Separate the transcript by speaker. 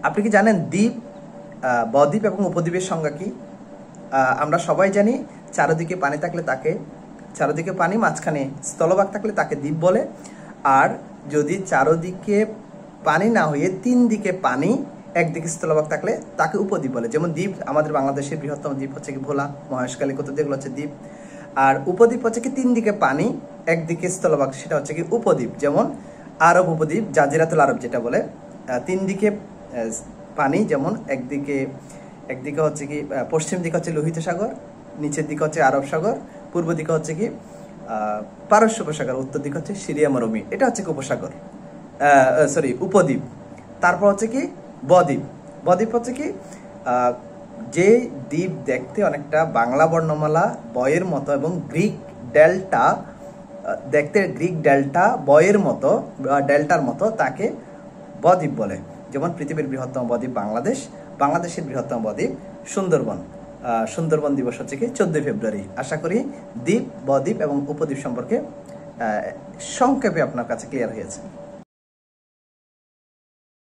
Speaker 1: আপনি কি জানেন দ্বীপ, বদ্বীপ এবং উপদ্বীপের সংজ্ঞা কি? আমরা সবাই জানি চারিদিকে পানি থাকলে তাকে, চারিদিকে পানি মাঝখানে স্থলভাগ থাকলে তাকে দ্বীপ বলে। আর যদি চারদিকে পানি না হয়ে তিন দিকে পানি, একদিকে স্থলভাগ থাকলে তাকে উপদ্বীপ বলে। যেমন দ্বীপ, আমাদের বাংলাদেশের বৃহত্তম দ্বীপ হচ্ছে কি ভোলা, মহেশখালী, কত যেগুলো হচ্ছে দ্বীপ। আর উপদ্বীপ হচ্ছে কি তিন দিকে পানি, একদিকে স্থলভাগ, সেটা হচ্ছে কি উপদ্বীপ। যেমন আরব উপদ্বীপ, জাজিরাতুল আরব যেটা বলে, তিন দিকে পানি, যেমন একদিকে হচ্ছে কি পশ্চিম দিকে হচ্ছে লোহিত সাগর, নিচের দিকে হচ্ছে আরব সাগর, পূর্ব দিকে হচ্ছে কি পারস্য উপসাগর, উত্তর দিকে হচ্ছে সিরিয়া মরুভূমি। এটা হচ্ছে কি উপসাগর, উপদ্বীপ। তারপর হচ্ছে কি বদ্বীপ। বদ্বীপ হচ্ছে কি যে দ্বীপ দেখতে অনেকটা বাংলা বর্ণমালা বয়ের মতো এবং গ্রিক ডেল্টা দেখতে, গ্রিক ডেল্টা বয়ের মতো, ডেল্টার মতো, তাকে বদ্বীপ বলে। যেমন পৃথিবীর বৃহত্তম বদ্বীপ বাংলাদেশ, বাংলাদেশের বৃহত্তম বদ্বীপ সুন্দরবন। সুন্দরবন দিবস হচ্ছে কি 14 ফেব্রুয়ারি। আশা করি দ্বীপ, বদ্বীপ এবং উপদ্বীপ সম্পর্কে সংক্ষেপে আপনার কাছে ক্লিয়ার হয়েছে।